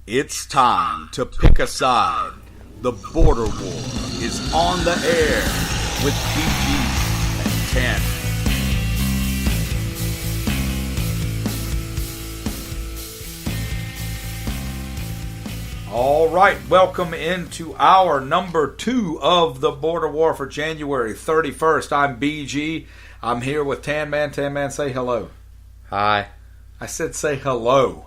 It's time to pick a side. The border war is on the air with BG and 10. All right, welcome into our number 2 of the border war for January 31st. I'm BG. I'm here with TanMan. TanMan, say hello. Hi. I said say hello.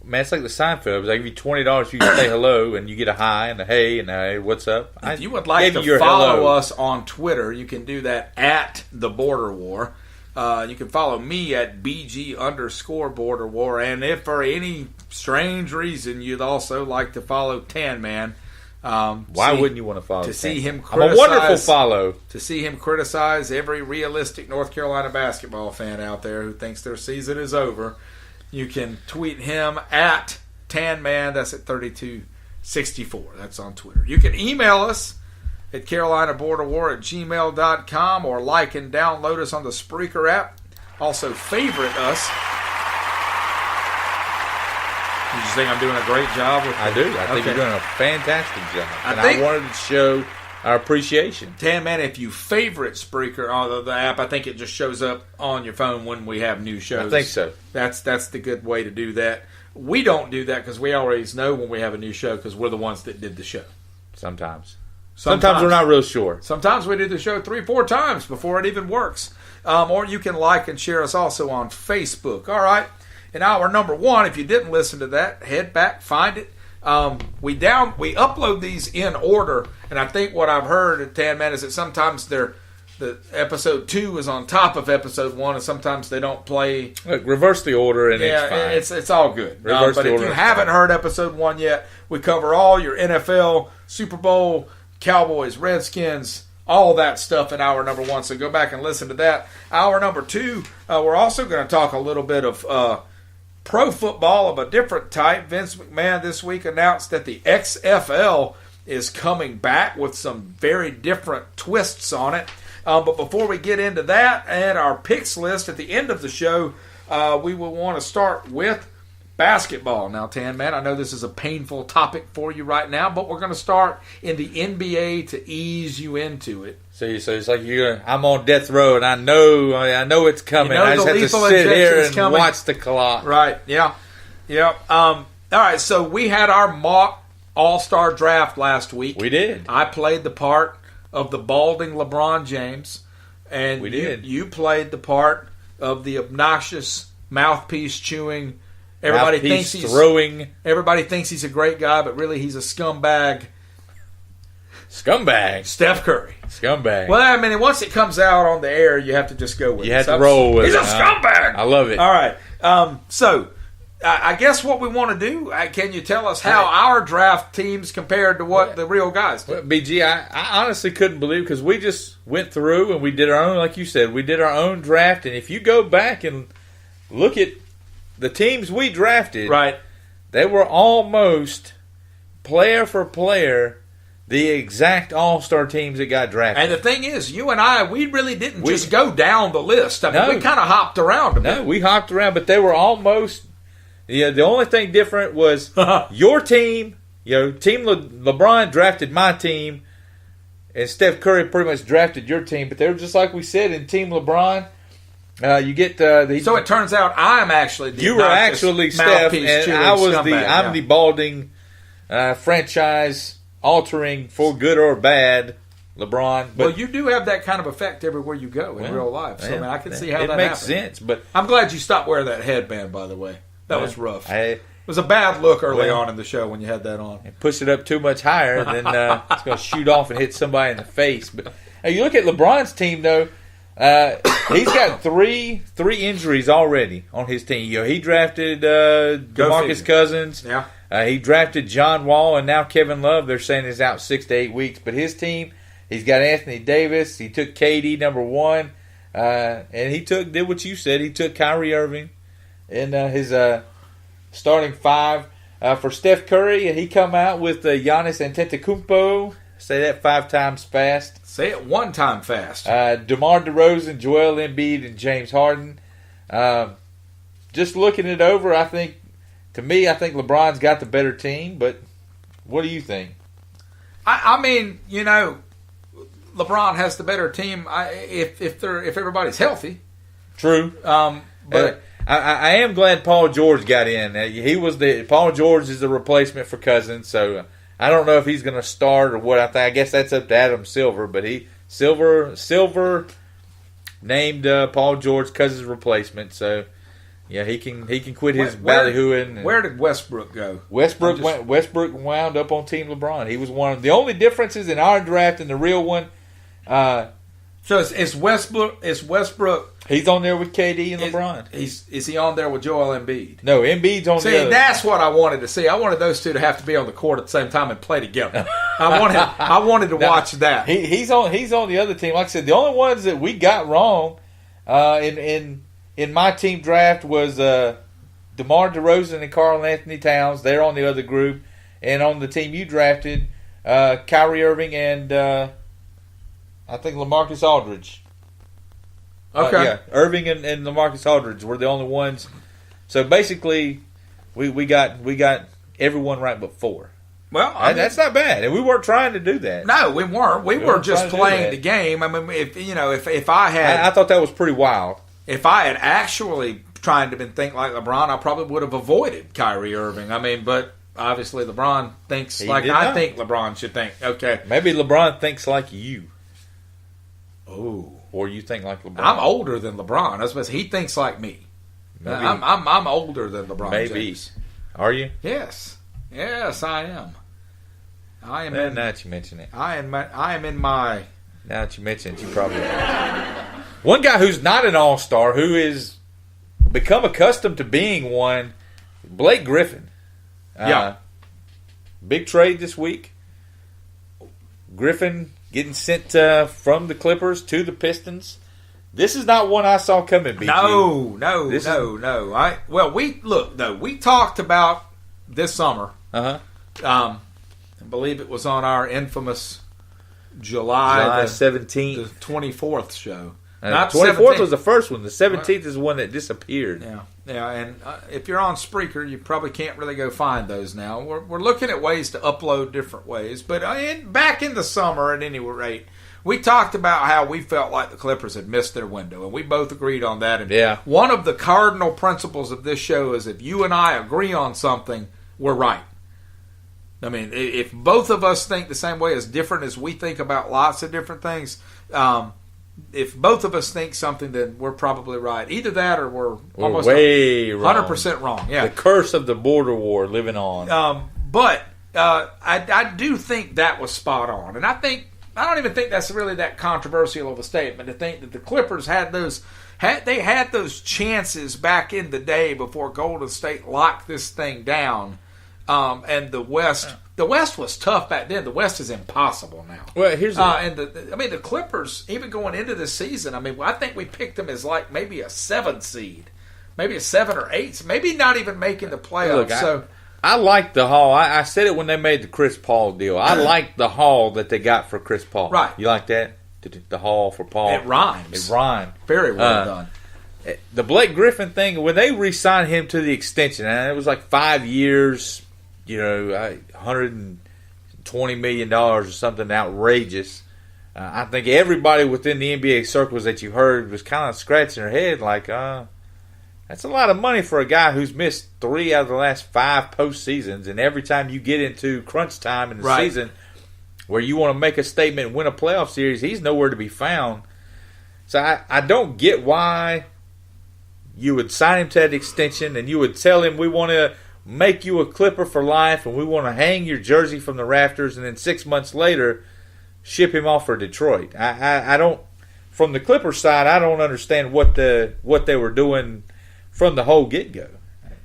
Man, it's like the Seinfeld. It was like, give you $20 if you can say hello, and you get a hi and a hey and a hey, what's up? If you would like to follow us on Twitter, you can do that at the Border War. You can follow me at BG_Border War. And if for any strange reason you'd also like to follow TanMan, why wouldn't you want to follow? See him criticize, I'm a wonderful follow. To see him criticize every realistic North Carolina basketball fan out there who thinks their season is over. You can tweet him at TanMan. That's at 3264. That's on Twitter. You can email us at carolinaborderwar@gmail.com or like and download us on the Spreaker app. Also favorite us. You just think I'm doing a great job with I do. I think you're doing a fantastic job. I wanted to show our appreciation. TanMan, if you favorite Spreaker on the app, I think it just shows up on your phone when we have new shows. I think so. That's the good way to do that. We don't do that because we always know when we have a new show because we're the ones that did the show. Sometimes we're not real sure. Sometimes we do the show 3-4 times before it even works. Or you can like and share us also on Facebook. All right. In hour number 1, if you didn't listen to that, head back, find it. We upload these in order, and I think what I've heard at TanMan is that sometimes the episode 2 is on top of episode 1, and sometimes they don't play. Look, reverse the order, and it's fine. It's all good. But if you haven't heard episode 1 yet, we cover all your NFL, Super Bowl, Cowboys, Redskins, all that stuff in hour number 1. So go back and listen to that. Hour number 2, we're also going to talk a little bit of pro football of a different type. Vince McMahon this week announced that the XFL is coming back with some very different twists on it. But before we get into that and our picks list at the end of the show, we will want to start with basketball. Now, TanMan, I know this is a painful topic for you right now, but we're going to start in the NBA to ease you into it. So it's like I'm on death row, and I know it's coming. I just have to sit here and watch the clock. Right? Yeah. All right. So we had our mock All-Star draft last week. We did. I played the part of the balding LeBron James, and we did. You played the part of the obnoxious mouthpiece chewing. Everybody thinks he's a great guy, but really he's a scumbag. Steph Curry. Scumbag. Well, I mean, once it comes out on the air, you have to just go with it. You have to roll with it. He's a scumbag. I love it. All right. So, I guess what we want to do, can you tell us how our draft teams compared to what the real guys did? Well, BG, I honestly couldn't believe because we just went through and we did our own, like you said, we did our own draft. And if you go back and look at the teams we drafted, right, they were almost player for player the exact all-star teams that got drafted. And the thing is, you and I, we really didn't just go down the list. I mean, we kind of hopped around a bit. No, we hopped around, but they were almost. Yeah, the only thing different was your team. Team LeBron drafted my team, and Steph Curry pretty much drafted your team. But they were just like we said in Team LeBron. You get so it turns out I'm actually the you were actually Steph, and I was I'm the balding franchise. Altering for good or bad, LeBron. Well, you do have that kind of effect everywhere you go in real life. So, I can see how that makes happened. sense. But I'm glad you stopped wearing that headband, by the way. That was rough. It was a bad look early on in the show when you had that on. Push it up too much higher, then it's going to shoot off and hit somebody in the face. But you look at LeBron's team, though. He's got three injuries already on his team. He drafted DeMarcus Cousins. Yeah. He drafted John Wall, and now Kevin Love, they're saying, is out 6 to 8 weeks. But his team, he's got Anthony Davis. He took KD number 1. And he did what you said. He took Kyrie Irving in his starting 5. For Steph Curry, he come out with Giannis Antetokounmpo. Say that 5 times fast. Say it 1 time fast. DeMar DeRozan, Joel Embiid, and James Harden. Just looking it over, I think to me, I think LeBron's got the better team. But what do you think? I mean, LeBron has the better team if everybody's healthy. True. But I am glad Paul George got in. Paul George is the replacement for Cousins, so I don't know if he's going to start or what. I guess that's up to Adam Silver, but Silver named Paul George Cousins' replacement, so yeah, he can quit his ballyhooing. Where did Westbrook go? Westbrook wound up on Team LeBron. He was one of the only differences in our draft and the real one. So it's Westbrook. He's on there with KD and LeBron. Is he on there with Joel Embiid? No, Embiid's on there. See, that's what I wanted to see. I wanted those two to have to be on the court at the same time and play together. I wanted to watch that. He's on the other team. Like I said, the only ones that we got wrong in my team draft was DeMar DeRozan and Karl Anthony Towns. They're on the other group. And on the team you drafted, Kyrie Irving and I think LaMarcus Aldridge. Okay. Irving and LaMarcus Aldridge were the only ones. So basically, we got everyone right but 4. Well, that's not bad, and we weren't trying to do that. No, we weren't. We were just playing the game. I mean, if I had, I thought that was pretty wild. If I had actually tried to think like LeBron, I probably would have avoided Kyrie Irving. I mean, but obviously LeBron thinks like I think LeBron should think. Okay, maybe LeBron thinks like you. Oh. Or you think like LeBron? I'm older than LeBron. That's what he thinks like me. I'm older than LeBron. Maybe. James. Are you? Yes, I am. I am. Now that you mention it, I am in my. Now that you mention it, you probably. One guy who's not an all-star, who is become accustomed to being one, Blake Griffin. Big trade this week. Griffin getting sent from the Clippers to the Pistons. This is not one I saw coming, BG. No. We talked about this summer. I believe it was on our infamous July 17th. The 24th show. Not 24th was the first one. The 17th is the one that disappeared. Yeah, and if you're on Spreaker, you probably can't really go find those now. We're looking at ways to upload different ways. But back in the summer, at any rate, we talked about how we felt like the Clippers had missed their window, and we both agreed on that. And one of the cardinal principles of this show is if you and I agree on something, we're right. I mean, if both of us think the same way, as different as we think about lots of different things, if both of us think something, then we're probably right. Either that or we're almost way 100% wrong. Yeah, the curse of the border war living on. But I do think that was spot on, and I don't even think that's really that controversial of a statement to think that the Clippers had those chances back in the day before Golden State locked this thing down. And the West was tough back then. The West is impossible now. Well, here's the Clippers, even going into this season, I think we picked them as like maybe a 7 seed, maybe a 7 or 8, maybe not even making the playoffs. Look, I like the haul. I said it when they made the Chris Paul deal. I like the haul that they got for Chris Paul. Right? You like that? The haul for Paul. It rhymes. Very well done. The Blake Griffin thing, when they re-signed him to the extension, and it was like 5 years. $120 million or something outrageous. I think everybody within the NBA circles that you heard was kind of scratching their head like, that's a lot of money for a guy who's missed 3 out of the last 5 postseasons. And every time you get into crunch time in the season where you want to make a statement and win a playoff series, he's nowhere to be found. So I don't get why you would sign him to that extension and you would tell him we want to make you a Clipper for life, and we want to hang your jersey from the rafters, and then 6 months later, ship him off for Detroit. I don't, from the Clippers side, I don't understand what they were doing from the whole get-go.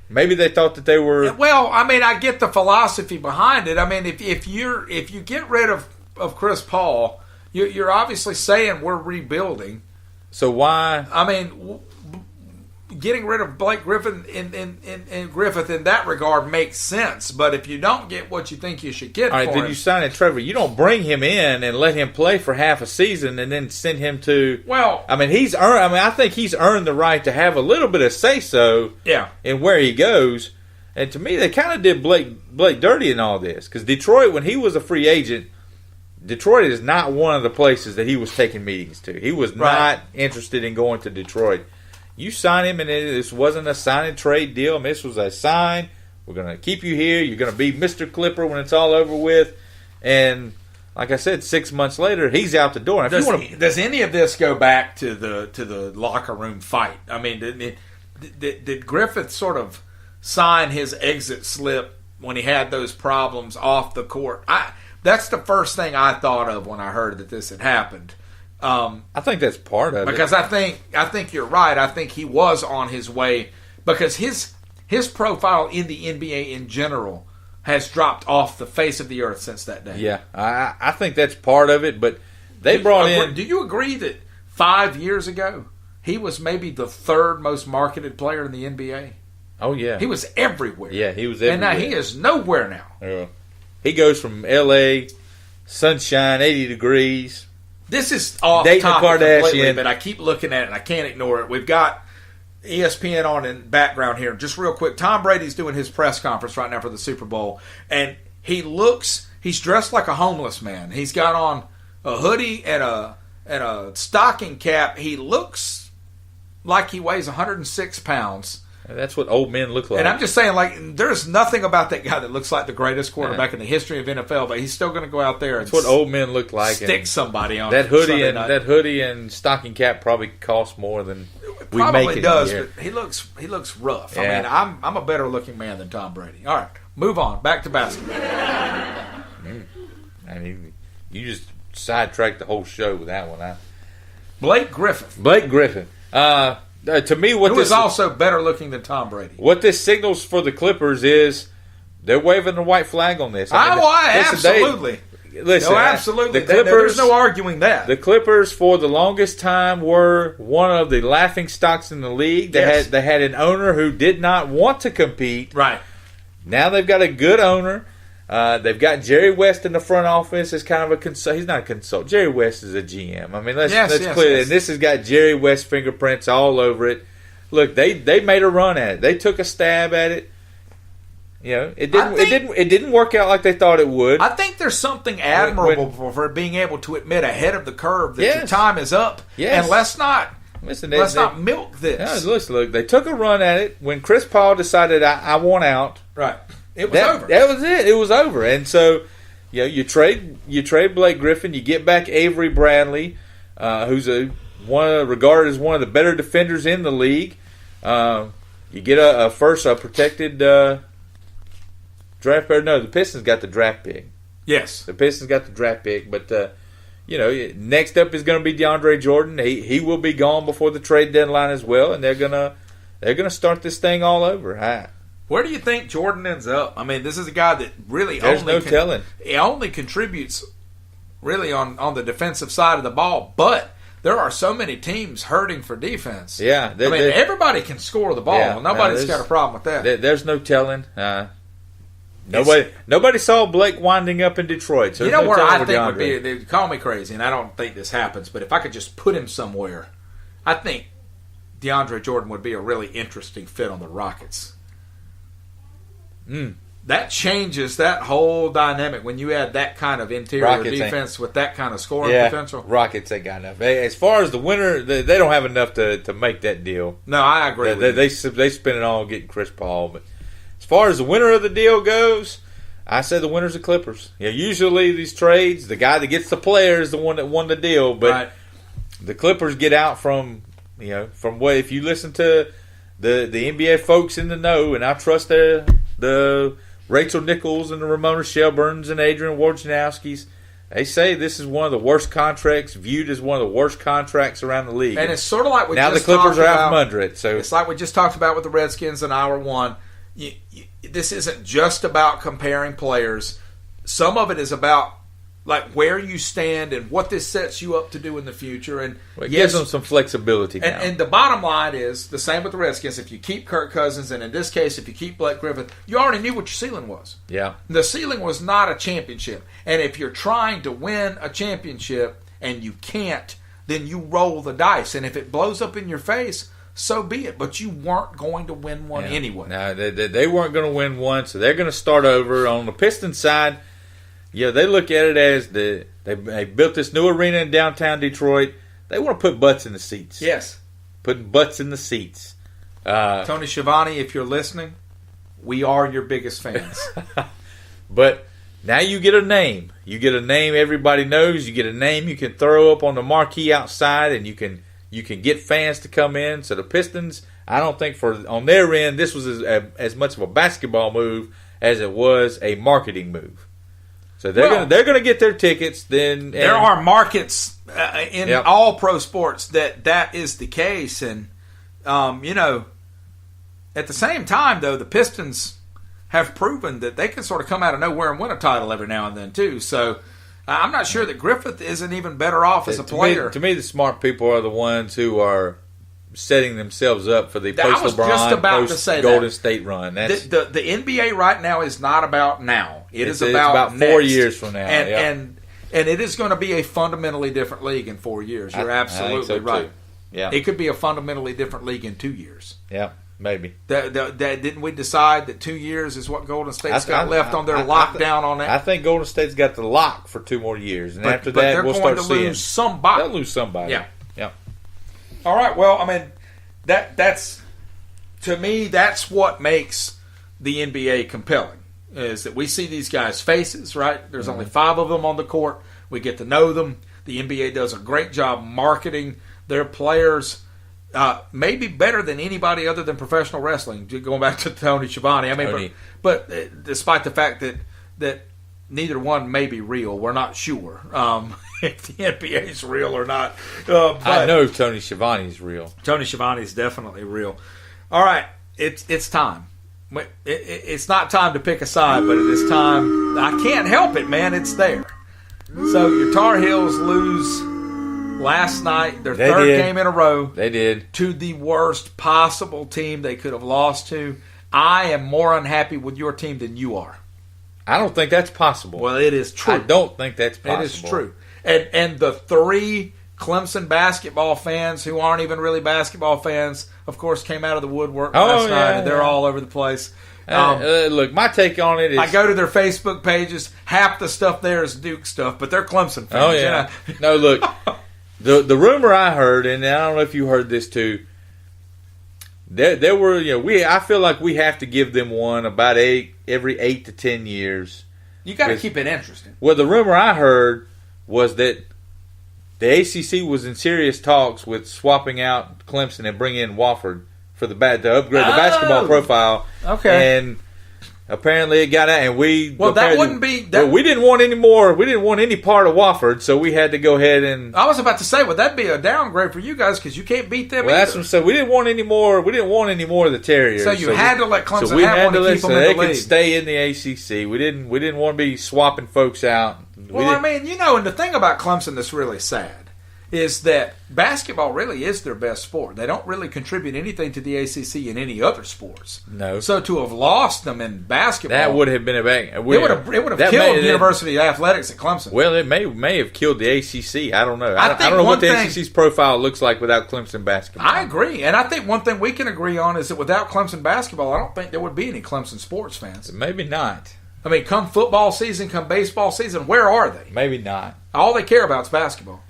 Maybe they thought that they were. Well, I get the philosophy behind it. If you get rid of Chris Paul, you're obviously saying we're rebuilding. So why? Getting rid of Blake Griffin in Griffith in that regard makes sense. But if you don't get what you think you should get, all right, for then him, you sign it, Trevor. You don't bring him in and let him play for half a season and then send him to. Well, he's earned. I think he's earned the right to have a little bit of say so. Yeah. In where he goes. And to me, they kind of did Blake dirty in all this. Because Detroit, when he was a free agent, Detroit is not one of the places that he was taking meetings to. He was not interested in going to Detroit. You sign him, and this wasn't a sign and trade deal. I mean, this was a sign. We're going to keep you here. You're going to be Mr. Clipper when it's all over with. And like I said, 6 months later, he's out the door. Does any of this go back to the locker room fight? I mean, did Griffith sort of sign his exit slip when he had those problems off the court? That's the first thing I thought of when I heard that this had happened. I think that's part of it. Because I think you're right. I think he was on his way because his profile in the NBA in general has dropped off the face of the earth since that day. Yeah, I think that's part of it, but they brought in... Do you agree that 5 years ago, he was maybe the third most marketed player in the NBA? Oh, yeah. He was everywhere. Yeah, he was everywhere. And now he is nowhere now. Yeah. He goes from L.A., sunshine, 80 degrees. This is off topic completely, but I keep looking at it and I can't ignore it. We've got ESPN on in background here. Just real quick, Tom Brady's doing his press conference right now for the Super Bowl, and he's dressed like a homeless man. He's got on a hoodie and a stocking cap. He looks like he weighs 106 pounds. That's what old men look like. And I'm just saying, like, there's nothing about that guy that looks like the greatest quarterback in the history of NFL, but he's still going to go out there and that's what old men look like. Stick somebody on that hoodie and stocking cap probably costs more than we make it. Does, but he looks rough. Yeah. I mean, I'm a better looking man than Tom Brady. All right, move on. Back to basketball. I mean, you just sidetracked the whole show with that one. Blake Griffin. To me, who is also better looking than Tom Brady. What this signals for the Clippers is they're waving the white flag on this. Absolutely. Absolutely. The Clippers, there's no arguing that. The Clippers, for the longest time, were one of the laughing stocks in the league. They had an owner who did not want to compete. Right. Now they've got a good owner. They've got Jerry West in the front office as kind of a consultant. He's not a consultant. Jerry West is a GM. I mean, let's clear it. And this has got Jerry West fingerprints all over it. Look, they made a run at it. They took a stab at it. You know, it didn't work out like they thought it would. I think there's something admirable for being able to admit ahead of the curve that your time is up. Yes. And let's not milk this. Yeah, look, they took a run at it when Chris Paul decided I want out. Right. It was over. That was it. It was over. And so, you trade Blake Griffin. You get back Avery Bradley, who's regarded as one of the better defenders in the league. You get a protected draft pick. No, the Pistons got the draft pick. Yes, the Pistons got the draft pick. But next up is going to be DeAndre Jordan. He will be gone before the trade deadline as well, and they're gonna start this thing all over. Where do you think Jordan ends up? I mean, this is a guy that really He only contributes really on the defensive side of the ball, but there are so many teams hurting for defense. Yeah, everybody can score the ball. Yeah, nobody's got a problem with that. There's no telling. Nobody saw Blake winding up in Detroit. So where I think would be? They call me crazy, and I don't think this happens. But if I could just put him somewhere, I think DeAndre Jordan would be a really interesting fit on the Rockets. That changes that whole dynamic when you add that kind of interior defense with that kind of scoring potential. Rockets ain't got enough. As far as the winner, they don't have enough to make that deal. No, I agree. They spend it all getting Chris Paul. But as far as the winner of the deal goes, I say the winner's the Clippers. Usually these trades, the guy that gets the player is the one that won the deal. But the Clippers get out from what, if you listen to the NBA folks in the know, and I trust the Rachel Nichols and the Ramona Shelburns and Adrian Wojnarowskis, they say this is one of the worst contracts, viewed as one of the worst contracts around the league. And it's sort of like now the Clippers are out from under it. So it's like we just talked about with the Redskins in hour one. This isn't just about comparing players. Some of it is about like where you stand and what this sets you up to do in the future. And it gives them some flexibility now. And the bottom line is the same with the Redskins. If you keep Kirk Cousins, and in this case, if you keep Blake Griffin, you already knew what your ceiling was. Yeah. The ceiling was not a championship. And if you're trying to win a championship and you can't, then you roll the dice. And if it blows up in your face, so be it. But you weren't going to win one anyway. No, they weren't going to win one, so they're going to start over. On the Pistons side, they look at it as they built this new arena in downtown Detroit. They want to put butts in the seats. Yes. Putting butts in the seats. Tony Schiavone, if you're listening, we are your biggest fans. But now you get a name. You get a name everybody knows. You get a name you can throw up on the marquee outside, and you can get fans to come in. So the Pistons, I don't think on their end, this was as much of a basketball move as it was a marketing move. So they're going to get their tickets. There are markets in all pro sports that is the case, and at the same time though, the Pistons have proven that they can sort of come out of nowhere and win a title every now and then too. So I'm not sure that Griffith isn't even better off as a player. To me, the smart people are the ones who are setting themselves up for the post-LeBron, post-Golden State run. The NBA right now is not about now. It's about 4 years from now. And it is going to be a fundamentally different league in 4 years. You're absolutely right. Yeah. It could be a fundamentally different league in 2 years. Yeah, maybe. Didn't we decide that 2 years is what Golden State's got left on their lockdown on that? I think Golden State's got the lock for 2 more years. And after that, we'll start seeing. They're going to lose somebody. They'll lose somebody. Yeah. Yeah. All right. Well, I mean, that's to me, that's what makes the NBA compelling. Is that we see these guys' faces, right? There's only 5 of them on the court. We get to know them. The NBA does a great job marketing their players, maybe better than anybody other than professional wrestling. Going back to Tony Schiavone, I mean, but despite the fact that neither one may be real, we're not sure if the NBA is real or not. But I know Tony Schiavone is real. Tony Schiavone is definitely real. All right, it's time. It's not time to pick a side, but it is time. I can't help it, man. It's there. So your Tar Heels lose last night, their third game in a row. They did. To the worst possible team they could have lost to. I am more unhappy with your team than you are. I don't think that's possible. Well, it is true. I don't think that's possible. It is true. And the 3 Clemson basketball fans who aren't even really basketball fans, of course, came out of the woodwork last night, and they're all over the place. Look, my take on it is... I go to their Facebook pages. Half the stuff there is Duke stuff, but they're Clemson fans. Oh, yeah. No, look, the rumor I heard, and I don't know if you heard this too, there were, I feel like we have to give them one about every 8 to 10 years. You got to keep it interesting. Well, the rumor I heard was that the ACC was in serious talks with swapping out Clemson and bringing in Wofford to upgrade the basketball profile. Okay. And apparently it got out, and we wouldn't be. We didn't want any more. We didn't want any part of Wofford, so we had to go ahead and. I was about to say, would that be a downgrade for you guys because you can't beat them? Well, that's what I'm saying. We didn't want any more. We didn't want any more of the Terriers. So you had to let Clemson have one to keep them in the league. So they could stay in the ACC. We didn't want to be swapping folks out. Well, I mean, and the thing about Clemson that's really sad is that basketball really is their best sport. They don't really contribute anything to the ACC in any other sports. No. So to have lost them in basketball, that would have been a bang. It would have killed university athletics at Clemson. Well, it may have killed the ACC. I don't know. I don't know what the ACC's profile looks like without Clemson basketball. I agree, and I think one thing we can agree on is that without Clemson basketball, I don't think there would be any Clemson sports fans. Maybe not. I mean, come football season, come baseball season, where are they? Maybe not. All they care about is basketball.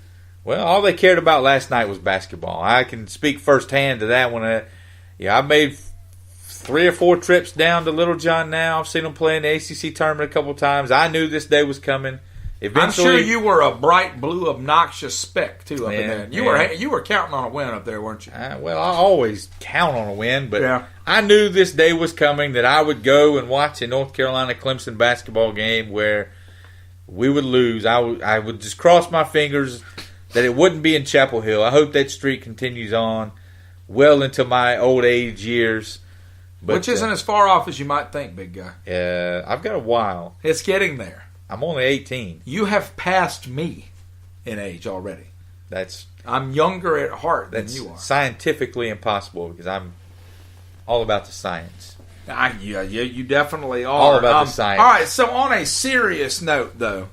Well, all they cared about last night was basketball. I can speak firsthand to that one. I've made 3 or 4 trips down to Little John now. I've seen them play in the ACC tournament a couple times. I knew this day was coming. Eventually, I'm sure you were a bright blue, obnoxious speck too up in there. You were counting on a win up there, weren't you? Well, I always count on a win, but I knew this day was coming that I would go and watch a North Carolina Clemson basketball game where we would lose. I would just cross my fingers that it wouldn't be in Chapel Hill. I hope that streak continues on well into my old age years. But, which isn't as far off as you might think, big guy. I've got a while. It's getting there. I'm only 18. You have passed me in age already. I'm younger at heart than you are. That's scientifically impossible because I'm all about the science. You definitely are. All about the science. All right, so on a serious note, though,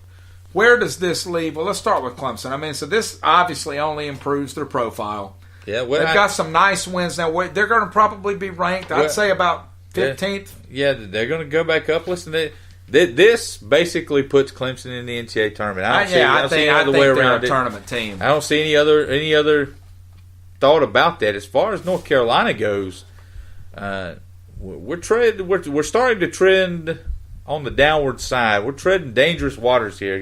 where does this leave? Well, let's start with Clemson. I mean, so this obviously only improves their profile. Yeah, they've got some nice wins now. They're going to probably be ranked, I'd say, about 15th. Yeah, they're going to go back up. Listen, this basically puts Clemson in the NCAA tournament. I don't see any other way around it. Tournament team. I don't see any other thought about that. As far as North Carolina goes, we're starting to trend on the downward side. We're treading dangerous waters here.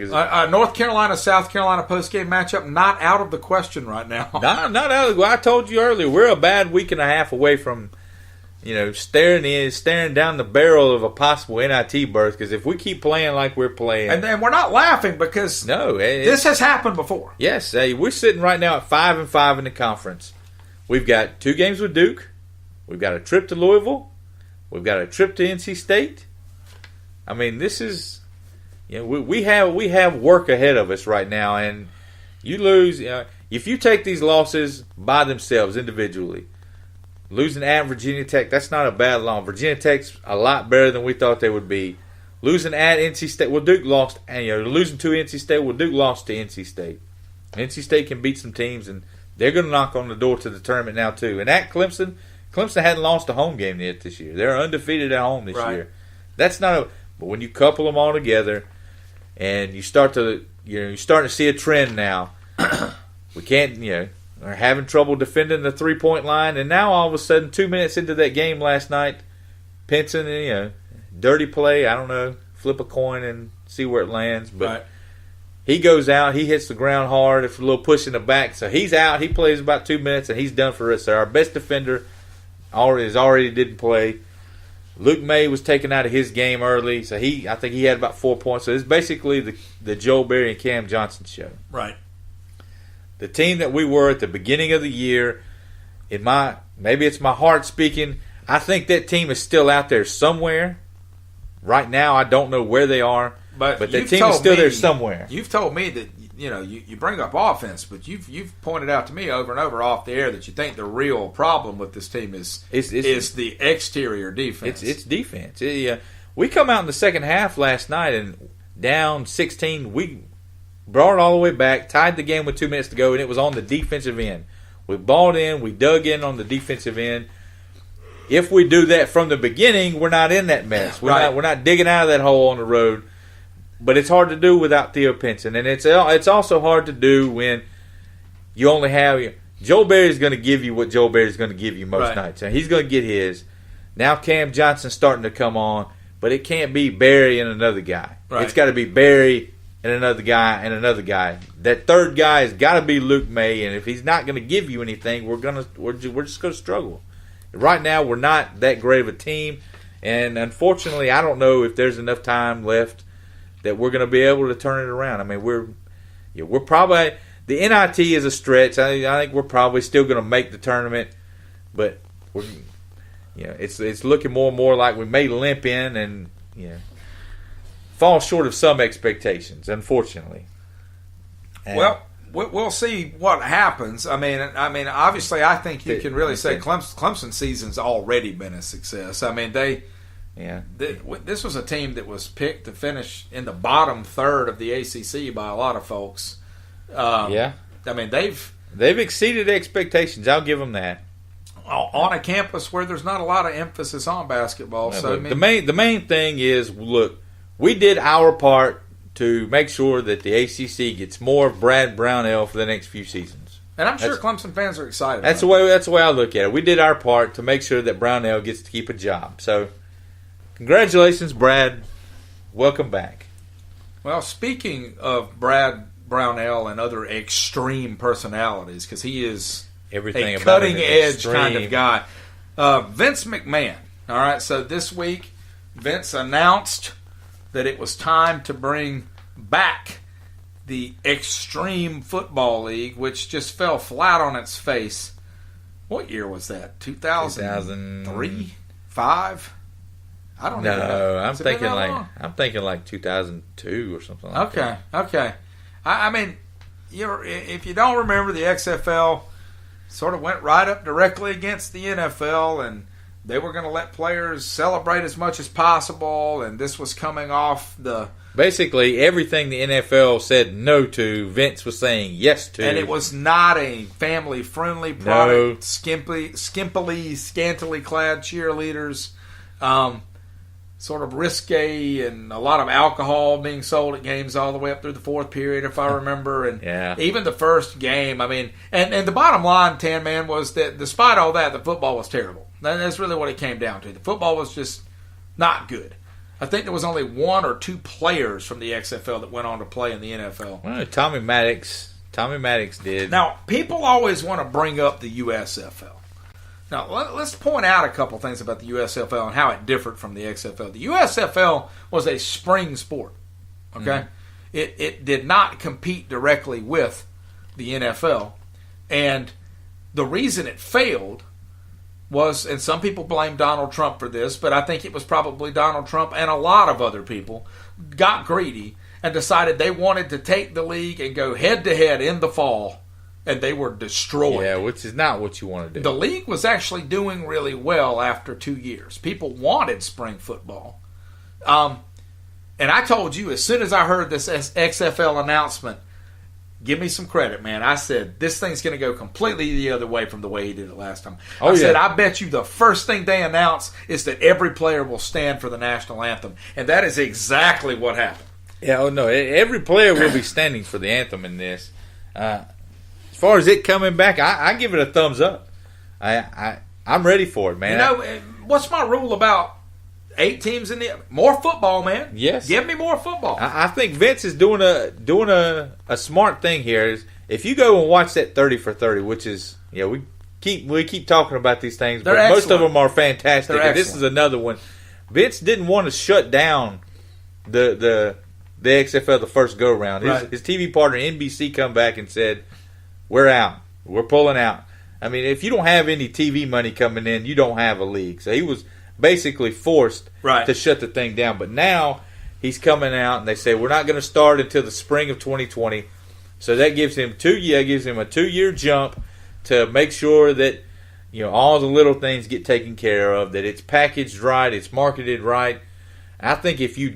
North Carolina, South Carolina postgame matchup not out of the question right now. Not out of the. I told you earlier, we're a bad week and a half away from, staring down the barrel of a possible NIT berth. Because if we keep playing like we're playing, and we're not laughing because this has happened before. Yes, we're sitting right now at 5-5 in the conference. We've got 2 games with Duke. We've got a trip to Louisville. We've got a trip to NC State. I mean, this is, we have work ahead of us right now, and you lose. If you take these losses by themselves individually, losing at Virginia Tech, that's not a bad loss. Virginia Tech's a lot better than we thought they would be. Losing at NC State, well, Duke lost, and losing to NC State, well, Duke lost to NC State. NC State can beat some teams, and they're going to knock on the door to the tournament now too. And at Clemson hadn't lost a home game yet this year. They're undefeated at home this year. That's not a. But when you couple them all together, and you start to, you're starting to see a trend now. We can't, we're having trouble defending the 3-point line, and now all of a sudden, 2 minutes into that game last night, Pinson, dirty play. I don't know, flip a coin and see where it lands. But he goes out, he hits the ground hard. It's a little push in the back, so he's out. He plays about 2 minutes, and he's done for us. So our best defender already didn't play. Luke May was taken out of his game early, so I think he had about 4 points. So it's basically the Joe Barry and Cam Johnson show. Right. The team that we were at the beginning of the year, maybe it's my heart speaking, I think that team is still out there somewhere. Right now, I don't know where they are, but the team is still there somewhere. You've told me that you bring up offense, but you've pointed out to me over and over off the air that you think the real problem with this team is the exterior defense. It's defense. We come out in the second half last night and down 16. We brought it all the way back, tied the game with 2 minutes to go, and it was on the defensive end. We balled in, we dug in on the defensive end. If we do that from the beginning, we're not in that mess. We're not digging out of that hole on the road. But it's hard to do without Theo Pinson, and it's also hard to do when you only have Joe Barry's going to give you what Joe Barry's going to give you most nights, and he's going to get his. Now Cam Johnson's starting to come on, but it can't be Barry and another guy. Right. It's got to be Barry and another guy and another guy. That third guy has got to be Luke May, and if he's not going to give you anything, we're just going to struggle. Right now, we're not that great of a team, and unfortunately, I don't know if there's enough time left that we're going to be able to turn it around. I mean, we're probably the NIT is a stretch. I think we're probably still going to make the tournament, but it's looking more and more like we may limp in and fall short of some expectations. Unfortunately, well, we'll see what happens. I mean, obviously, I think you can really say Clemson season's already been a success. I mean, this was a team that was picked to finish in the bottom third of the ACC by a lot of folks. I mean, they've exceeded expectations. I'll give them that. On a campus where there's not a lot of emphasis on basketball. Yeah, so the main thing is, look, we did our part to make sure that the ACC gets more of Brad Brownell for the next few seasons. And I'm sure Clemson fans are excited. That's the way I look at it. We did our part to make sure that Brownell gets to keep a job. So, congratulations, Brad. Welcome back. Well, speaking of Brad Brownell and other extreme personalities, because he is everything a cutting-edge kind of guy, Vince McMahon. All right, so this week, Vince announced that it was time to bring back the Extreme Football League, which just fell flat on its face. What year was that? 2003? 5? I don't know. I'm thinking like 2002 or something like that. Okay. I mean, if you don't remember, the XFL sort of went right up directly against the NFL, and they were going to let players celebrate as much as possible, and this was coming off the... Basically, everything the NFL said no to, Vince was saying yes to. And it was not a family-friendly product. No. Scantily clad cheerleaders. Sort of risque, and a lot of alcohol being sold at games all the way up through the fourth period, if I remember. And even the first game, I mean, and the bottom line, TanMan, was that despite all that, the football was terrible. That's really what it came down to. The football was just not good. I think there was only 1 or 2 players from the XFL that went on to play in the NFL. Well, Tommy Maddox did. Now, people always want to bring up the USFL. Now, let's point out a couple things about the USFL and how it differed from the XFL. The USFL was a spring sport, okay? It did not compete directly with the NFL. And the reason it failed was, and some people blame Donald Trump for this, but I think it was probably Donald Trump and a lot of other people got greedy and decided they wanted to take the league and go head-to-head in the fall. And they were destroyed. Yeah, which is not what you want to do. The league was actually doing really well after 2 years. People wanted spring football. And I told you, as soon as I heard this XFL announcement, give me some credit, man. I said, this thing's going to go completely the other way from the way he did it last time. I said, I bet you the first thing they announce is that every player will stand for the national anthem. And that is exactly what happened. Yeah, oh no, every player will be standing for the anthem in this. As far as it coming back, I give it a thumbs up. I'm ready for it, man. You know, what's my rule about 8 teams in the more football, man? Yes, give me more football. I think Vince is doing a smart thing here. If you go and watch that 30 for 30, which is we keep talking about these things, but most of them are fantastic. And this is another one. Vince didn't want to shut down the XFL the first go round. His TV partner NBC come back and said, we're out. We're pulling out. I mean, if you don't have any TV money coming in, you don't have a league. So he was basically forced to shut the thing down. But now he's coming out, and they say we're not going to start until the spring of 2020. So that gives him 2 years. Gives him a 2-year jump to make sure that all the little things get taken care of. That it's packaged right, it's marketed right. I think if you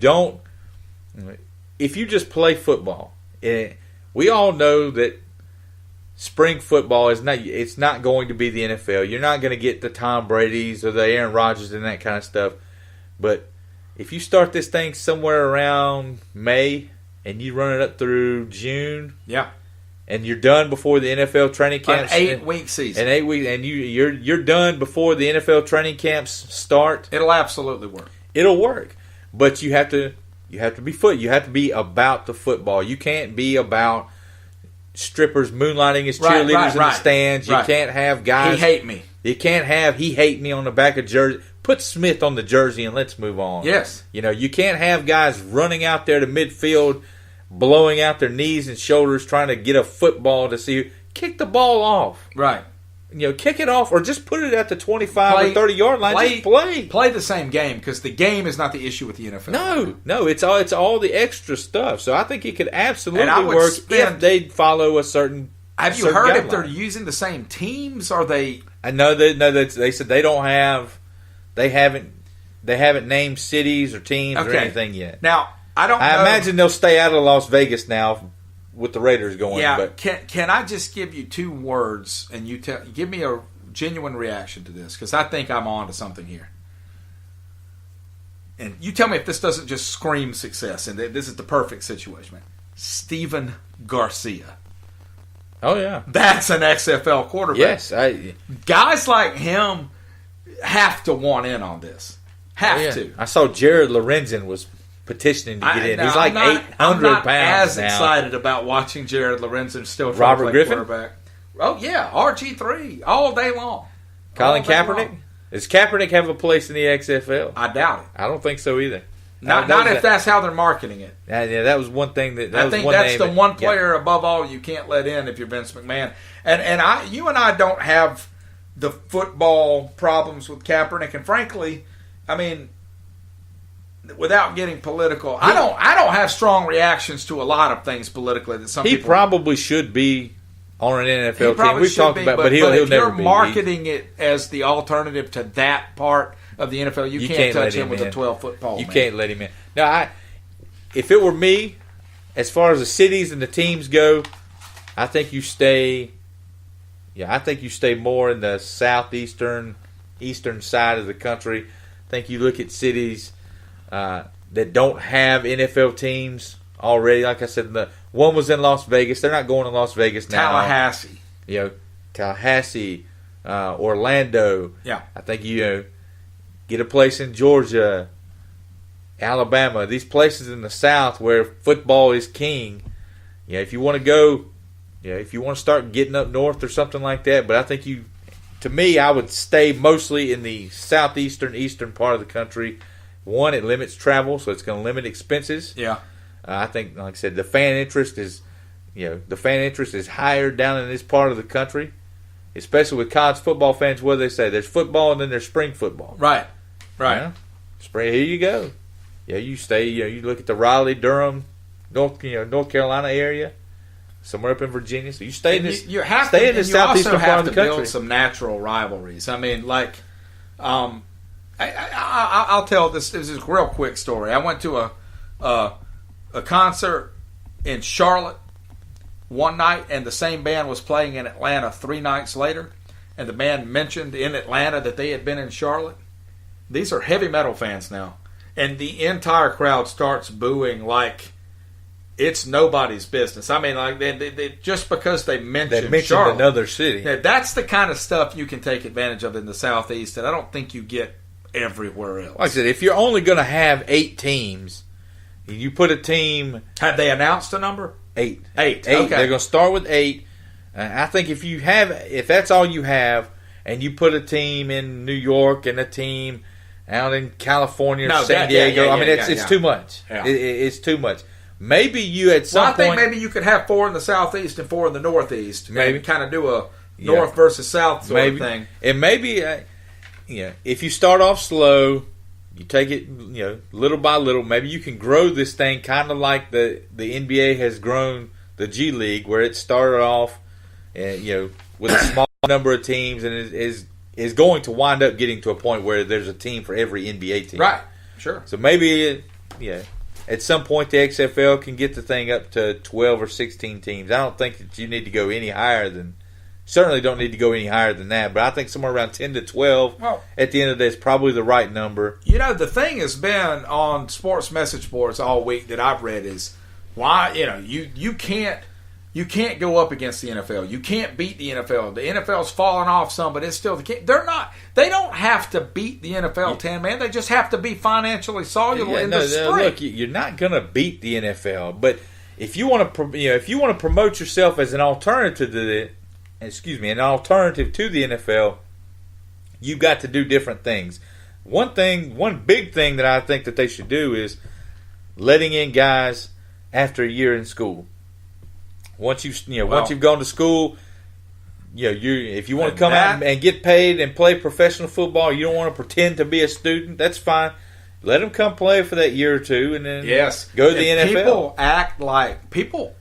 just play football, we all know that. Spring football it's not going to be the NFL. You're not going to get the Tom Brady's or the Aaron Rodgers and that kind of stuff. But if you start this thing somewhere around May and you run it up through June, and you're done before the NFL training camps, an 8-week season, an 8 week, and you're done before the NFL training camps start, it'll absolutely work. It'll work, but you have to be You have to be about the football. You can't be about strippers moonlighting as cheerleaders in the stands. You can't have guys. He hate me. You can't have he hate me on the back of jersey. Put Smith on the jersey and let's move on. Yes. You can't have guys running out there to midfield, blowing out their knees and shoulders, trying to get a football to see. Kick the ball off. Right. Kick it off or just put it at the 25 or 30-yard line. Just play. Play the same game because the game is not the issue with the NFL. No, it's all the extra stuff. So I think it could absolutely work if they follow a certain. Have you heard if they're using the same teams? Are they? I know that they said they don't have. They haven't named cities or teams or anything yet. Now I imagine they'll stay out of Las Vegas now. With the Raiders going, but can I just give you 2 words and you give me a genuine reaction to this because I think I'm on to something here. And you tell me if this doesn't just scream success and this is the perfect situation. Man. Steven Garcia. Oh yeah, that's an XFL quarterback. Yes, guys like him have to want in on this. Have to. I saw Jared Lorenzen was petitioning to get in. He's like 800 I'm not pounds as now. Excited about watching Jared Lorenzen still try to play quarterback. Oh yeah, RG3 all day long. Colin Kaepernick? Does Kaepernick have a place in the XFL? I doubt it. I don't think so either. Not if that's how they're marketing it. Yeah, that was one thing I think that's the one player above all you can't let in if you're Vince McMahon. And you and I don't have the football problems with Kaepernick, and frankly, I mean, without getting political, I don't have strong reactions to a lot of things politically that some people. He probably should be on an NFL team. We've talked about, but he'll never be. If you're marketing it as the alternative to that part of the NFL, you can't touch him with a 12-foot pole. You can't let him in. Now, if it were me, as far as the cities and the teams go, I think you stay. Yeah, I think you stay more in the eastern side of the country. I think you look at cities that don't have NFL teams already. Like I said, one was in Las Vegas. They're not going to Las Vegas now. Tallahassee. Tallahassee, Orlando. Yeah. I think get a place in Georgia, Alabama. These places in the South where football is king. Yeah, if you want to go, if you want to start getting up north or something like that. But I think to me, I would stay mostly in the eastern part of the country. One, it limits travel, so it's going to limit expenses. Yeah. I think, like I said, the fan interest is higher down in this part of the country, especially with college football fans. What do they say? There's football and then there's spring football. Right. Spring. Here you go. Yeah, you stay. You look at the Raleigh, Durham, North Carolina area, somewhere up in Virginia. So you stay in this. You have stay to, in the southeastern part of the country. Build some natural rivalries. I mean, like, I'll tell this. This is a real quick story. I went to a concert in Charlotte one night, and the same band was playing in Atlanta 3 nights later, and the band mentioned in Atlanta that they had been in Charlotte. These are heavy metal fans now, and the entire crowd starts booing like it's nobody's business. I mean, like they just because they mentioned Charlotte, another city. That's the kind of stuff you can take advantage of in the Southeast, and I don't think you get everywhere else. Like I said, if you're only going to have 8 teams, you put a team. Have they announced a number? 8. Okay. They're going to start with 8. I think if that's all you have, and you put a team in New York and a team out in California, San Diego, it's too much. Yeah. It's too much. Maybe you at some point. I think maybe you could have 4 in the Southeast and 4 in the Northeast. Maybe kind of do a North versus South sort of thing. And maybe, if you start off slow, you take it, little by little. Maybe you can grow this thing kind of like the NBA has grown the G League, where it started off, with a small number of teams, and is going to wind up getting to a point where there's a team for every NBA team. Right. Sure. So maybe, at some point the XFL can get the thing up to 12 or 16 teams. I don't think that you need to go any higher than. Certainly don't need to go any higher than that, but I think somewhere around 10 to 12 at the end of the day is probably the right number. The thing has been on sports message boards all week that I've read is why you can't go up against the NFL. You can't beat the NFL. The NFL's fallen off some, but it's still they don't have to beat the NFL, TanMan. They just have to be financially soluble in the spring. Look, you're not going to beat the NFL, but if you want to promote yourself as an alternative to the NFL, you've got to do different things. One big thing that I think that they should do is letting in guys after a year in school. Once you've gone to school, if you want to come out and get paid and play professional football, you don't want to pretend to be a student. That's fine. Let them come play for that year or two, and then go to the NFL. People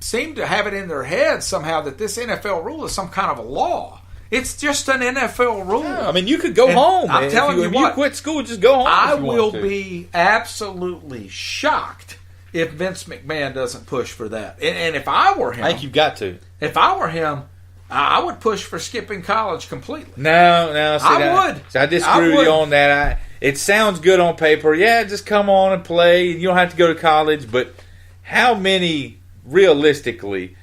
seem to have it in their heads somehow that this NFL rule is some kind of a law. It's just an NFL rule. Yeah, you could go home. I'm telling you what, you quit school, just go home. I will be absolutely shocked if Vince McMahon doesn't push for that. And if I were him, I think you've got to. If I were him, I would push for skipping college completely. No, I would. I disagree with you on that. It sounds good on paper. Yeah, just come on and play. You don't have to go to college. But realistically,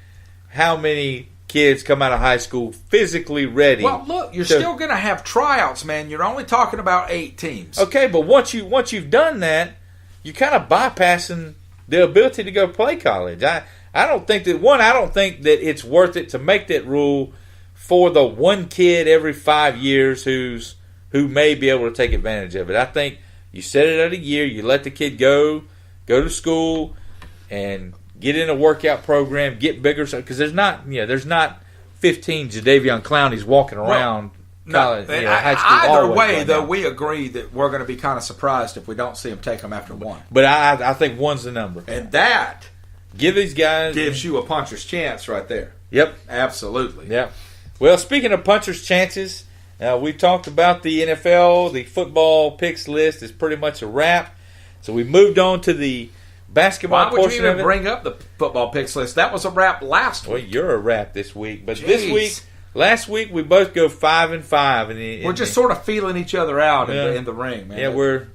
how many kids come out of high school physically ready? Well, look, you're still going to have tryouts, man. You're only talking about 8 teams. Okay, but once you've done that, you're kind of bypassing the ability to go play college. I don't think that it's worth it to make that rule for the one kid every 5 years who may be able to take advantage of it. I think you set it at a year, you let the kid go to school and get in a workout program, get bigger, because there's not 15 Jadeveon Clowneys walking around college, high school. Either way, though, we agree that we're going to be kind of surprised if we don't see them take them after 1. But I think 1's the number, and that give these guys gives you a puncher's chance right there. Yep. Absolutely. Yep. Well, speaking of puncher's chances, we talked about the NFL. The football picks list is pretty much a wrap. So we moved on to the basketball portion of it. Why would you even bring up the football picks list? That was a wrap last week. Well, you're a wrap this week. But this week, last week, we both go 5-5. We're just sort of feeling each other out in the ring, man. Yeah, we're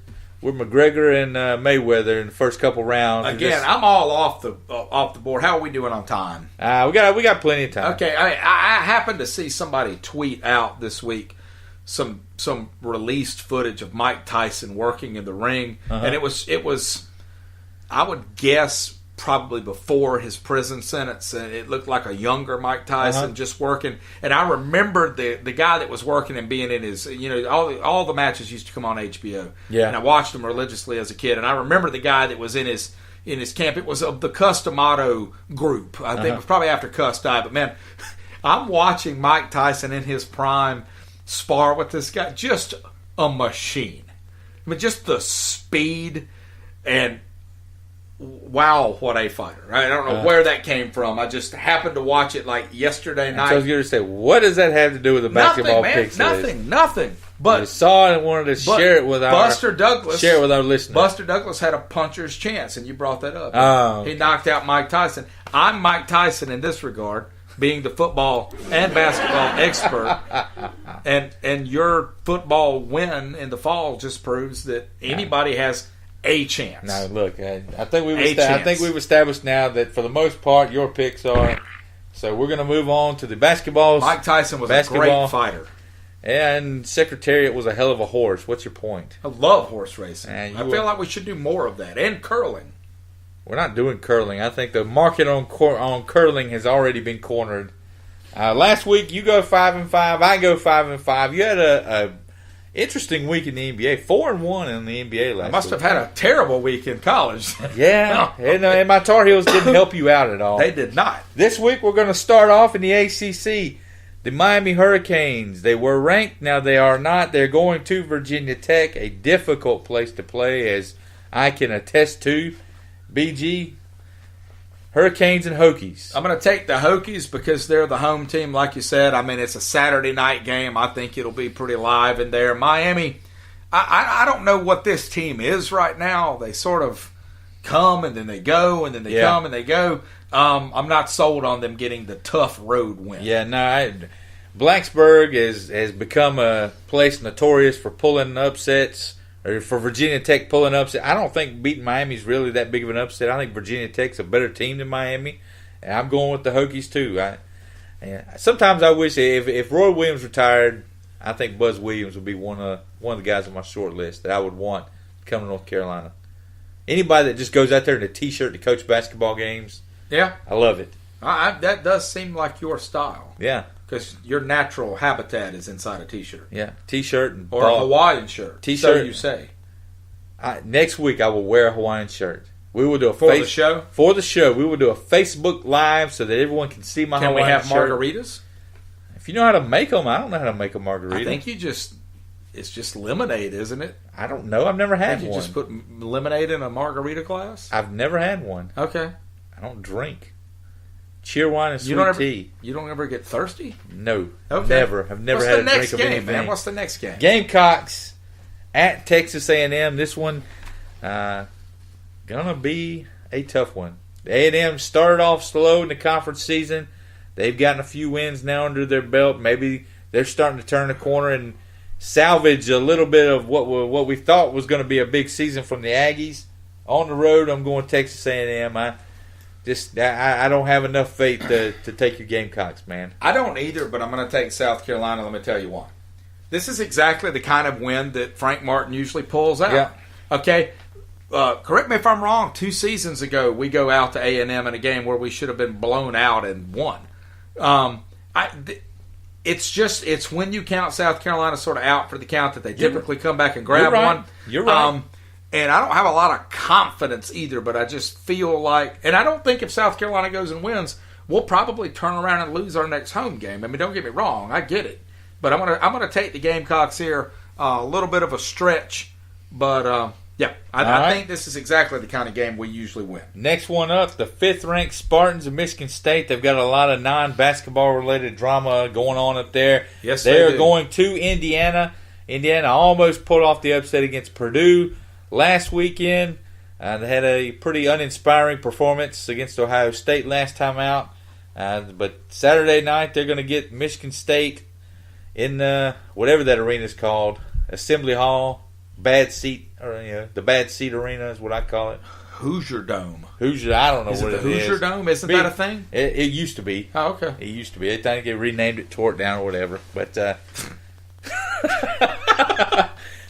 McGregor and Mayweather in the first couple rounds. Again, I'm all off the board. How are we doing on time? We got plenty of time. Okay, I happened to see somebody tweet out this week some released footage of Mike Tyson working in the ring, and it was I would guess probably before his prison sentence, and it looked like a younger Mike Tyson just working. And I remembered the guy that was working and being in his, all the matches used to come on HBO. Yeah. And I watched them religiously as a kid. And I remember the guy that was in his camp. It was of the Customado group. I think it was probably after Cuss died. But man, I'm watching Mike Tyson in his prime spar with this guy. Just a machine. I mean, just the speed and wow, what a fighter. Right? I don't know where that came from. I just happened to watch it like yesterday night. So I was going to say, what does that have to do with the basketball picks? Nothing. But we saw it and wanted to share it with Buster Douglas. Share it with our listeners. Buster Douglas had a puncher's chance, and you brought that up. Oh. He knocked out Mike Tyson. I'm Mike Tyson in this regard, being the football and basketball expert. And your football win in the fall just proves that anybody has a chance. Now, look, I think we've established now that for the most part, your picks are. So we're going to move on to the basketball. Mike Tyson was a great fighter. And Secretariat was a hell of a horse. What's your point? I love horse racing. I feel like we should do more of that. And curling. We're not doing curling. I think the market on curling has already been cornered. Last week, you go 5-5. I go 5-5. You had a interesting week in the NBA. 4-1 in the NBA last week. I must have had a terrible week in college. Yeah. And my Tar Heels didn't help you out at all. They did not. This week, we're going to start off in the ACC. The Miami Hurricanes, they were ranked. Now they are not. They're going to Virginia Tech, a difficult place to play, as I can attest to. BG, Hurricanes and Hokies. I'm going to take the Hokies because they're the home team, like you said. I mean, it's a Saturday night game. I think it'll be pretty live in there. Miami, I don't know what this team is right now. They sort of come and then they go and then they come and they go. I'm not sold on them getting the tough road win. Yeah, no. Blacksburg has become a place notorious for pulling upsets, or for Virginia Tech pulling upset. I don't think beating Miami is really that big of an upset. I think Virginia Tech's a better team than Miami, and I'm going with the Hokies too. Sometimes I wish if Roy Williams retired, I think Buzz Williams would be one of the guys on my short list that I would want to come to North Carolina. Anybody that just goes out there in a T-shirt to coach basketball games. Yeah. I love it. That does seem like your style. Yeah. Because your natural habitat is inside a T-shirt. Yeah. T-shirt and or a Hawaiian shirt. T-shirt. So you say. Next week I will wear a Hawaiian shirt. We will do the show? For the show. We will do a Facebook Live so that everyone can see my Hawaiian shirt. Can we have margaritas? If you know how to make them, I don't know how to make a margarita. I think it's just lemonade, isn't it? I don't know. I've never had one. You just put lemonade in a margarita glass? I've never had one. Okay. I don't drink. Cheerwine and sweet tea. You don't ever get thirsty? No. Okay. Never. I've never had a drink of anything. What's the next game, man? What's the next game? Gamecocks at Texas A&M. This one gonna be a tough one. A&M started off slow in the conference season. They've gotten a few wins now under their belt. Maybe they're starting to turn the corner and salvage a little bit of what we thought was going to be a big season from the Aggies. On the road, I'm going Texas A&M. I don't have enough faith to take your Gamecocks, man. I don't either, but I'm going to take South Carolina. Let me tell you why. This is exactly the kind of win that Frank Martin usually pulls out. Yeah. Okay? Correct me if I'm wrong. 2 seasons ago, we go out to A&M in a game where we should have been blown out and won. It's when you count South Carolina sort of out for the count that they typically come back and grab one. You're right. And I don't have a lot of confidence either, but I just feel like, and I don't think if South Carolina goes and wins, we'll probably turn around and lose our next home game. I mean, don't get me wrong, I get it, but I'm gonna take the Gamecocks here. A little bit of a stretch, but Yeah, I think this is exactly the kind of game we usually win. Next one up, the 5th-ranked Spartans of Michigan State. They've got a lot of non-basketball-related drama going on up there. Yes, they are going to Indiana. Indiana almost pulled off the upset against Purdue last weekend. They had a pretty uninspiring performance against Ohio State last time out. But Saturday night, they're going to get Michigan State in whatever that arena is called, Assembly Hall, bad seat, or the bad seat arena is what I call it. Hoosier Dome. Hoosier, I don't know is what it is. The Hoosier Dome? Isn't that a thing? It used to be. Oh, okay. It used to be. I think they renamed it, tore it down, or whatever. But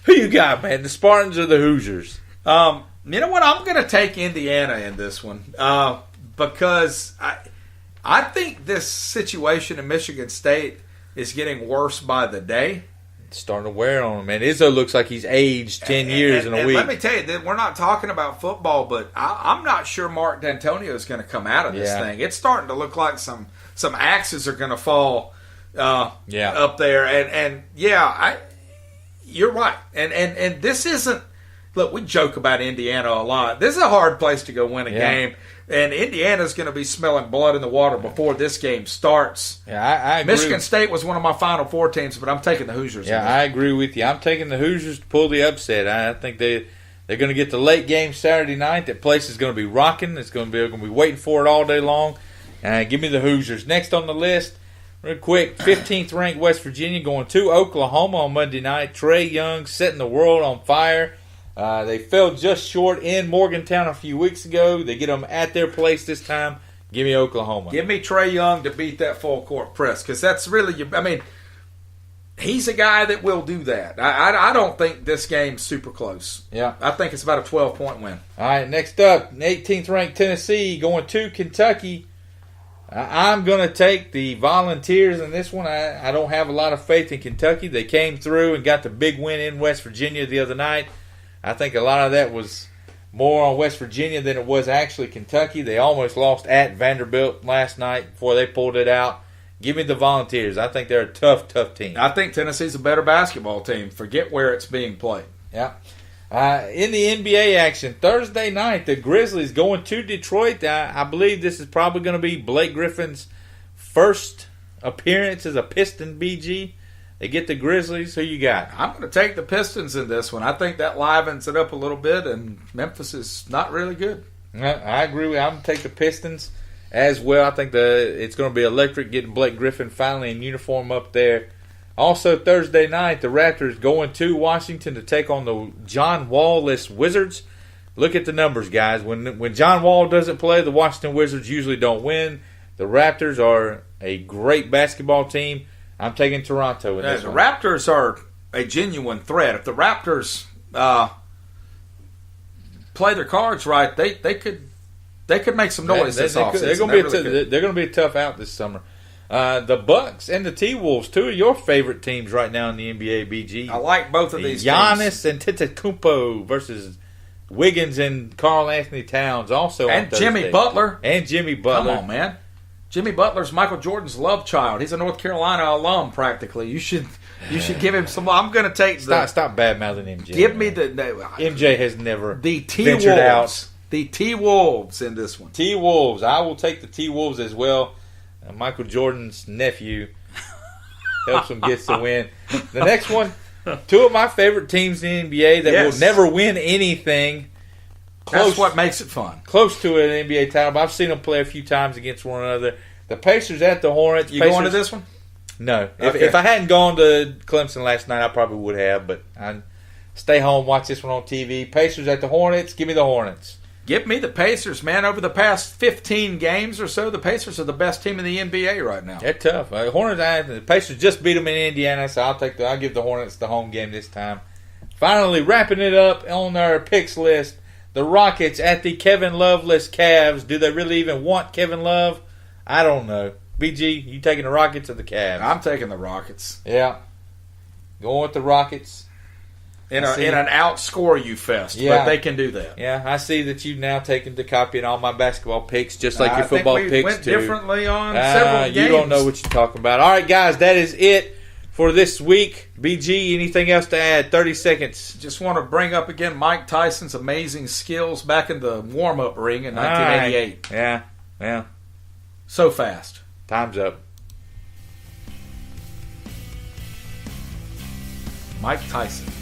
who you got, man? The Spartans or the Hoosiers? You know what? I'm going to take Indiana in this one because I think this situation in Michigan State is getting worse by the day. It's starting to wear on him, man. Izzo looks like he's aged 10 years in a week. Let me tell you, we're not talking about football, but I'm not sure Mark D'Antonio is going to come out of this thing. It's starting to look like some axes are going to fall up there. And you're right. And this isn't. Look, we joke about Indiana a lot. This is a hard place to go win a game. And Indiana's going to be smelling blood in the water before this game starts. Yeah, I agree. Michigan State was one of my Final Four teams, but I'm taking the Hoosiers. Yeah, I agree with you. I'm taking the Hoosiers to pull the upset. I think they're going to get the late game Saturday night. That place is going to be rocking. They're going to be waiting for it all day long. Give me the Hoosiers. Next on the list, real quick, 15th ranked West Virginia going to Oklahoma on Monday night. Trae Young setting the world on fire. They fell just short in Morgantown a few weeks ago. They get them at their place this time. Give me Oklahoma. Give me Trae Young to beat that full court press because that's really, he's a guy that will do that. I don't think this game's super close. Yeah. I think it's about a 12-point win. All right, next up, 18th ranked Tennessee going to Kentucky. I'm going to take the Volunteers in this one. I don't have a lot of faith in Kentucky. They came through and got the big win in West Virginia the other night. I think a lot of that was more on West Virginia than it was actually Kentucky. They almost lost at Vanderbilt last night before they pulled it out. Give me the Volunteers. I think they're a tough team. I think Tennessee's a better basketball team. Forget where it's being played. Yeah. In the NBA action, Thursday night, the Grizzlies going to Detroit. I believe this is probably going to be Blake Griffin's first appearance as a Piston, BG. They get the Grizzlies. Who you got? I'm going to take the Pistons in this one. I think that livens it up a little bit, and Memphis is not really good. I agree with you. I'm going to take the Pistons as well. I think it's going to be electric getting Blake Griffin finally in uniform up there. Also, Thursday night, the Raptors going to Washington to take on the John Wall-less Wizards. Look at the numbers, guys. When John Wall doesn't play, the Washington Wizards usually don't win. The Raptors are a great basketball team. I'm taking Toronto in this one. The Raptors are a genuine threat. If the Raptors play their cards right, they could make some noise this offseason. They're going to be a tough out this summer. The Bucks and the T-Wolves, two of your favorite teams right now in the NBA, BG. I like both of these Giannis and Antetokounmpo versus Wiggins and Karl Anthony Towns also and Jimmy Butler. Come on, man. Jimmy Butler's Michael Jordan's love child. He's a North Carolina alum, practically. You should give him some. I'm going to take stop bad mouthing MJ. Give me the MJ has never the ventured out. The T-Wolves in this one. T-Wolves. I will take the T-Wolves as well. Michael Jordan's nephew helps him get the win. The next one, two of my favorite teams in the NBA that will never win anything. That's what makes it fun. Close to an NBA title, but I've seen them play a few times against one another. The Pacers at the Hornets. You going to this one? No. Okay. If I hadn't gone to Clemson last night, I probably would have, but I stay home, watch this one on TV. Pacers at the Hornets. Give me the Hornets. Give me the Pacers, man. Over the past 15 games or so, the Pacers are the best team in the NBA right now. They're tough. The Pacers just beat them in Indiana, so I'll give the Hornets the home game this time. Finally, wrapping it up on our picks list, the Rockets at the Kevin Love-less Cavs. Do they really even want Kevin Love? I don't know. BG, you taking the Rockets or the Cavs? I'm taking the Rockets. Yeah. Going with the Rockets. In an outscore you fest, but they can do that. Yeah, I see that you've now taken to copying all my basketball picks, just like your football picks went too. differently on several games. You don't know what you're talking about. All right, guys, that is it for this week. BG, anything else to add? 30 seconds. Just want to bring up again Mike Tyson's amazing skills back in the warm-up ring in 1988. Right. Yeah. So fast. Time's up. Mike Tyson.